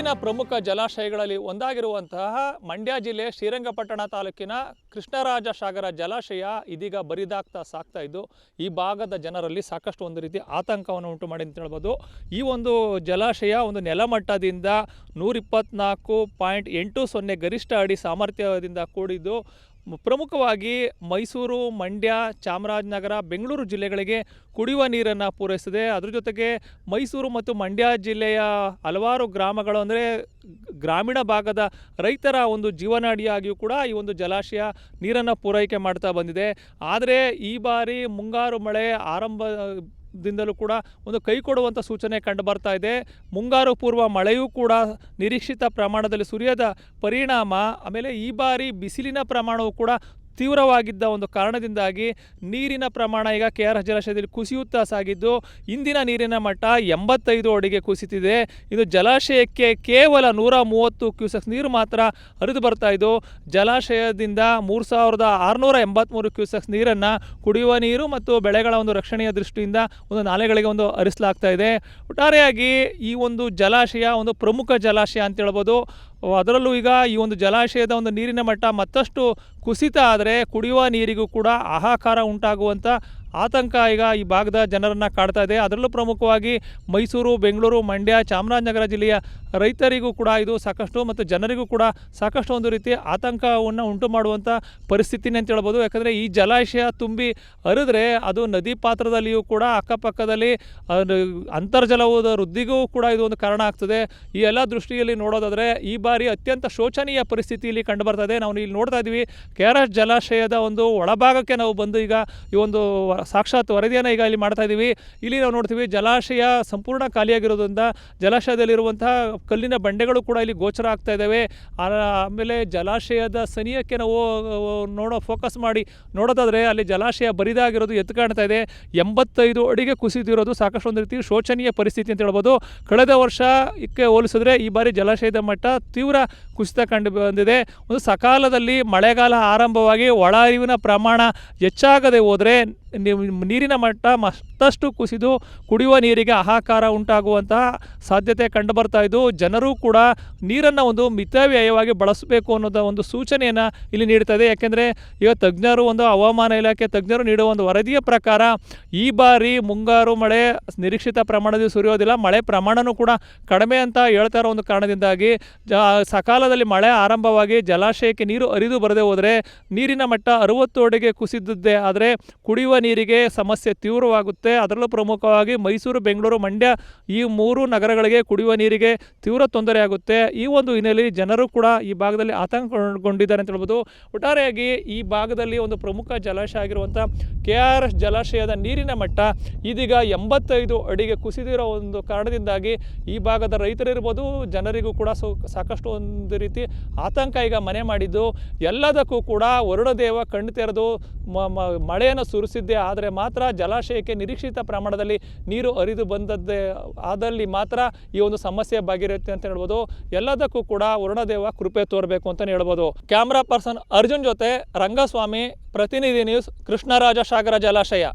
ನಾಡಿನ ಪ್ರಮುಖ ಜಲಾಶಯಗಳಲ್ಲಿ ಒಂದಾಗಿರುವಂತಹ ಮಂಡ್ಯ ಜಿಲ್ಲೆ ಶ್ರೀರಂಗಪಟ್ಟಣ ತಾಲೂಕಿನ ಕೃಷ್ಣರಾಜಸಾಗರ ಜಲಾಶಯ ಇದೀಗ ಬರಿದಾಗ್ತಾ ಸಾಕ್ತಾ ಇದ್ದು ಈ ಭಾಗದ ಜನರಲ್ಲಿ ಸಾಕಷ್ಟು ಒಂದು ರೀತಿ ಆತಂಕವನ್ನು ಉಂಟು ಮಾಡಿ ಅಂತ ಹೇಳ್ಬೋದು. ಈ ಒಂದು ಜಲಾಶಯ ಒಂದು ನೆಲಮಟ್ಟದಿಂದ 124.80 ಗರಿಷ್ಠ ಅಡಿ ಸಾಮರ್ಥ್ಯದಿಂದ ಕೂಡಿದ್ದು ಪ್ರಮುಖವಾಗಿ ಮೈಸೂರು, ಮಂಡ್ಯ, ಚಾಮರಾಜನಗರ, ಬೆಂಗಳೂರು ಜಿಲ್ಲೆಗಳಿಗೆ ಕುಡಿಯುವ ನೀರನ್ನು ಪೂರೈಸಿದೆ. ಅದ್ರ ಜೊತೆಗೆ ಮೈಸೂರು ಮತ್ತು ಮಂಡ್ಯ ಜಿಲ್ಲೆಯ ಹಲವಾರು ಗ್ರಾಮಗಳು ಅಂದರೆ ಗ್ರಾಮೀಣ ಭಾಗದ ರೈತರ ಒಂದು ಜೀವನಾಡಿಯಾಗಿಯೂ ಕೂಡ ಈ ಒಂದು ಜಲಾಶಯ ನೀರನ್ನು ಪೂರೈಕೆ ಮಾಡ್ತಾ ಬಂದಿದೆ. ಆದರೆ ಈ ಬಾರಿ ಮುಂಗಾರು ಮಳೆ ದಿಂದಲೂ ಕೂಡ ಒಂದು ಕೈ ಕೊಡುವಂಥ ಸೂಚನೆ ಕಂಡು ಬರ್ತಾ ಇದೆ. ಮುಂಗಾರು ಪೂರ್ವ ಮಳೆಯೂ ಕೂಡ ನಿರೀಕ್ಷಿತ ಪ್ರಮಾಣದಲ್ಲಿ ಸುರಿಯದ ಪರಿಣಾಮ, ಆಮೇಲೆ ಈ ಬಾರಿ ಬಿಸಿಲಿನ ಪ್ರಮಾಣವೂ ಕೂಡ ತೀವ್ರವಾಗಿದ್ದ ಒಂದು ಕಾರಣದಿಂದಾಗಿ ನೀರಿನ ಪ್ರಮಾಣ ಈಗ KRS ಜಲಾಶಯದಲ್ಲಿ ಕುಸಿಯುತ್ತಾ ಸಾಗಿದ್ದು ಇಂದಿನ ನೀರಿನ ಮಟ್ಟ 85 ಅಡಿಗೆ ಕುಸಿತಿದೆ. ಇದು ಜಲಾಶಯಕ್ಕೆ ಕೇವಲ 130 ಕ್ಯೂಸೆಕ್ಸ್ ನೀರು ಮಾತ್ರ ಹರಿದು ಬರ್ತಾ ಇದ್ದು ಜಲಾಶಯದಿಂದ 3683 ಕ್ಯೂಸೆಕ್ಸ್ ನೀರನ್ನು ಕುಡಿಯುವ ನೀರು ಮತ್ತು ಬೆಳೆಗಳ ಒಂದು ರಕ್ಷಣೆಯ ದೃಷ್ಟಿಯಿಂದ ಒಂದು ನಾಲೆಗಳಿಗೆ ಒಂದು ಹರಿಸಲಾಗ್ತಾ ಇದೆ. ಒಟ್ಟಾರೆಯಾಗಿ ಈ ಒಂದು ಜಲಾಶಯ ಒಂದು ಪ್ರಮುಖ ಜಲಾಶಯ ಅಂತ ಹೇಳ್ಬೋದು. ಅದರಲ್ಲೂ ಈಗ ಈ ಒಂದು ಜಲಾಶಯದ ಒಂದು ನೀರಿನ ಮಟ್ಟ ಮತ್ತಷ್ಟು ಕುಸಿತ ಆದರೆ ಕುಡಿಯುವ ನೀರಿಗೂ ಕೂಡ ಹಾಹಾಕಾರ ಉಂಟಾಗುವಂಥ ಆತಂಕ ಈಗ ಈ ಭಾಗದ ಜನರನ್ನು ಕಾಡ್ತಾ ಇದೆ. ಅದರಲ್ಲೂ ಪ್ರಮುಖವಾಗಿ ಮೈಸೂರು, ಬೆಂಗಳೂರು, ಮಂಡ್ಯ, ಚಾಮರಾಜನಗರ ಜಿಲ್ಲೆಯ ರೈತರಿಗೂ ಕೂಡ ಇದು ಸಾಕಷ್ಟು ಮತ್ತು ಜನರಿಗೂ ಕೂಡ ಸಾಕಷ್ಟು ಒಂದು ರೀತಿ ಆತಂಕವನ್ನು ಉಂಟು ಮಾಡುವಂಥ ಪರಿಸ್ಥಿತಿನೇ ಅಂತ ಹೇಳ್ಬೋದು. ಯಾಕಂದರೆ ಈ ಜಲಾಶಯ ತುಂಬಿ ಹರಿದ್ರೆ ಅದು ನದಿ ಪಾತ್ರದಲ್ಲಿಯೂ ಕೂಡ ಅಕ್ಕಪಕ್ಕದಲ್ಲಿ ಅಂತರ್ಜಲದ ವೃದ್ಧಿಗೂ ಕೂಡ ಇದು ಒಂದು ಕಾರಣ ಆಗ್ತದೆ. ಈ ಎಲ್ಲ ದೃಷ್ಟಿಯಲ್ಲಿ ನೋಡೋದಾದರೆ ಈ ಬಾರಿ ಅತ್ಯಂತ ಶೋಚನೀಯ ಪರಿಸ್ಥಿತಿಯಲ್ಲಿ ಕಂಡು ಬರ್ತಾ ಇದೆ. ನಾವು ಇಲ್ಲಿ ನೋಡ್ತಾ ಇದ್ದೀವಿ KRS ಜಲಾಶಯದ ಒಂದು ಒಳಭಾಗಕ್ಕೆ ನಾವು ಬಂದು ಈಗ ಈ ಒಂದು ಸಾಕ್ಷಾತ್ ವರದಿಯನ್ನು ಈಗ ಇಲ್ಲಿ ಮಾಡ್ತಾ ಇದ್ದೀವಿ. ಇಲ್ಲಿ ನಾವು ನೋಡ್ತೀವಿ ಜಲಾಶಯ ಸಂಪೂರ್ಣ ಖಾಲಿಯಾಗಿರೋದ್ರಿಂದ ಜಲಾಶಯದಲ್ಲಿರುವಂತಹ ಕಲ್ಲಿನ ಬಂಡೆಗಳು ಕೂಡ ಇಲ್ಲಿ ಗೋಚರ ಆಗ್ತಾ ಇದ್ದಾವೆ. ಆಮೇಲೆ ಜಲಾಶಯದ ಸನಿಯಕ್ಕೆ ನಾವು ಫೋಕಸ್ ಮಾಡಿ ನೋಡೋದಾದರೆ ಅಲ್ಲಿ ಜಲಾಶಯ ಬರಿದಾಗಿರೋದು ಎತ್ತು ಕಾಣ್ತಾ ಇದೆ. 85 ಅಡಿಗೆ ಕುಸಿದಿರೋದು ಸಾಕಷ್ಟು ಒಂದು ರೀತಿ ಶೋಚನೀಯ ಪರಿಸ್ಥಿತಿ ಅಂತ ಹೇಳ್ಬೋದು. ಕಳೆದ ವರ್ಷಕ್ಕೆ ಹೋಲಿಸಿದ್ರೆ ಈ ಬಾರಿ ಜಲಾಶಯದ ಮಟ್ಟ ತೀವ್ರ ಕುಸಿತ ಕಂಡು ಬಂದಿದೆ. ಒಂದು ಸಕಾಲದಲ್ಲಿ ಮಳೆಗಾಲ ಆರಂಭವಾಗಿ ಒಳ ಹರಿವಿನ ಪ್ರಮಾಣ ಹೆಚ್ಚಾಗದೆ ಹೋದರೆ ನೀರಿನ ಮಟ್ಟ ಮತ್ತಷ್ಟು ಕುಸಿದು ಕುಡಿಯುವ ನೀರಿಗೆ ಹಾಹಾಕಾರ ಉಂಟಾಗುವಂತಹ ಸಾಧ್ಯತೆ ಕಂಡು ಬರ್ತಾ ಇದ್ದು ಜನರು ಕೂಡ ನೀರನ್ನು ಒಂದು ಮಿತವ್ಯಯವಾಗಿ ಬಳಸಬೇಕು ಅನ್ನೋದ ಒಂದು ಸೂಚನೆಯನ್ನು ಇಲ್ಲಿ ನೀಡ್ತದೆ. ಯಾಕೆಂದರೆ ಈಗ ತಜ್ಞರು ಒಂದು ಹವಾಮಾನ ಇಲಾಖೆ ತಜ್ಞರು ನೀಡುವ ಒಂದು ವರದಿಯ ಪ್ರಕಾರ ಈ ಬಾರಿ ಮುಂಗಾರು ಮಳೆ ನಿರೀಕ್ಷಿತ ಪ್ರಮಾಣದಲ್ಲಿ ಸುರಿಯೋದಿಲ್ಲ, ಮಳೆ ಪ್ರಮಾಣವೂ ಕೂಡ ಕಡಿಮೆ ಅಂತ ಹೇಳ್ತಾ ಇರೋ ಒಂದು ಕಾರಣದಿಂದಾಗಿ ಸಕಾಲದಲ್ಲಿ ಮಳೆ ಆರಂಭವಾಗಿ ಜಲಾಶಯಕ್ಕೆ ನೀರು ಹರಿದು ಬರದೇ ಹೋದರೆ ನೀರಿನ ಮಟ್ಟ 60 ಅಡಿಗೆ ಕುಸಿದಿದ್ದೇ ಆದರೆ ಕುಡಿಯುವ ನೀರಿಗೆ ಸಮಸ್ಯೆ ತೀವ್ರವಾಗುತ್ತೆ. ಅದರಲ್ಲೂ ಪ್ರಮುಖವಾಗಿ ಮೈಸೂರು, ಬೆಂಗಳೂರು, ಮಂಡ್ಯ ಈ 3 ನಗರಗಳಿಗೆ ಕುಡಿಯುವ ನೀರಿಗೆ ತೀವ್ರ ತೊಂದರೆ ಆಗುತ್ತೆ. ಈ ಒಂದು ಹಿನ್ನೆಲೆಯಲ್ಲಿ ಜನರು ಕೂಡ ಈ ಭಾಗದಲ್ಲಿ ಆತಂಕಗೊಂಡಿದ್ದಾರೆ ಅಂತ ಹೇಳ್ಬೋದು. ಒಟ್ಟಾರೆಯಾಗಿ ಈ ಭಾಗದಲ್ಲಿ ಒಂದು ಪ್ರಮುಖ ಜಲಾಶಯ ಆಗಿರುವಂಥ KRS ಜಲಾಶಯದ ನೀರಿನ ಮಟ್ಟ ಇದೀಗ 85 ಅಡಿಗೆ ಕುಸಿದಿರೋ ಒಂದು ಕಾರಣದಿಂದಾಗಿ ಈ ಭಾಗದ ರೈತರಿರ್ಬೋದು ಜನರಿಗೂ ಕೂಡ ಸಾಕಷ್ಟು ಒಂದು ರೀತಿ ಆತಂಕ ಈಗ ಮನೆ ಮಾಡಿದ್ದು. ಎಲ್ಲದಕ್ಕೂ ಕೂಡ ವರುಣದೇವ ಕಣ್ಣು ತೆರೆದು ಮಳೆಯನ್ನು ಸುರಿಸಿದ್ದೇ ಆದರೆ ಮಾತ್ರ ಜಲಾಶಯಕ್ಕೆ ನಿರೀಕ್ಷಿತ ಪ್ರಮಾಣದಲ್ಲಿ ನೀರು ಹರಿದು ಬಂದದ್ದೇ ಆದಲ್ಲಿ ಮಾತ್ರ ಈ ಒಂದು ಸಮಸ್ಯೆ ಬಗೆಹರಿಯುತ್ತೆ ಅಂತ ಹೇಳ್ಬೋದು. ಎಲ್ಲದಕ್ಕೂ ಕೂಡ ವರುಣದೇವ ಕೃಪೆ ತೋರಬೇಕು ಅಂತಲೇ ಹೇಳ್ಬೋದು. ಕ್ಯಾಮ್ರಾ ಪರ್ಸನ್ ಅರ್ಜುನ್ ಜೊತೆ ರಂಗಸ್ವಾಮಿ, ಪ್ರತಿನಿಧಿ ನ್ಯೂಸ್, ಕೃಷ್ಣರಾಜಸಾಗರ ಜಲಾಶಯ.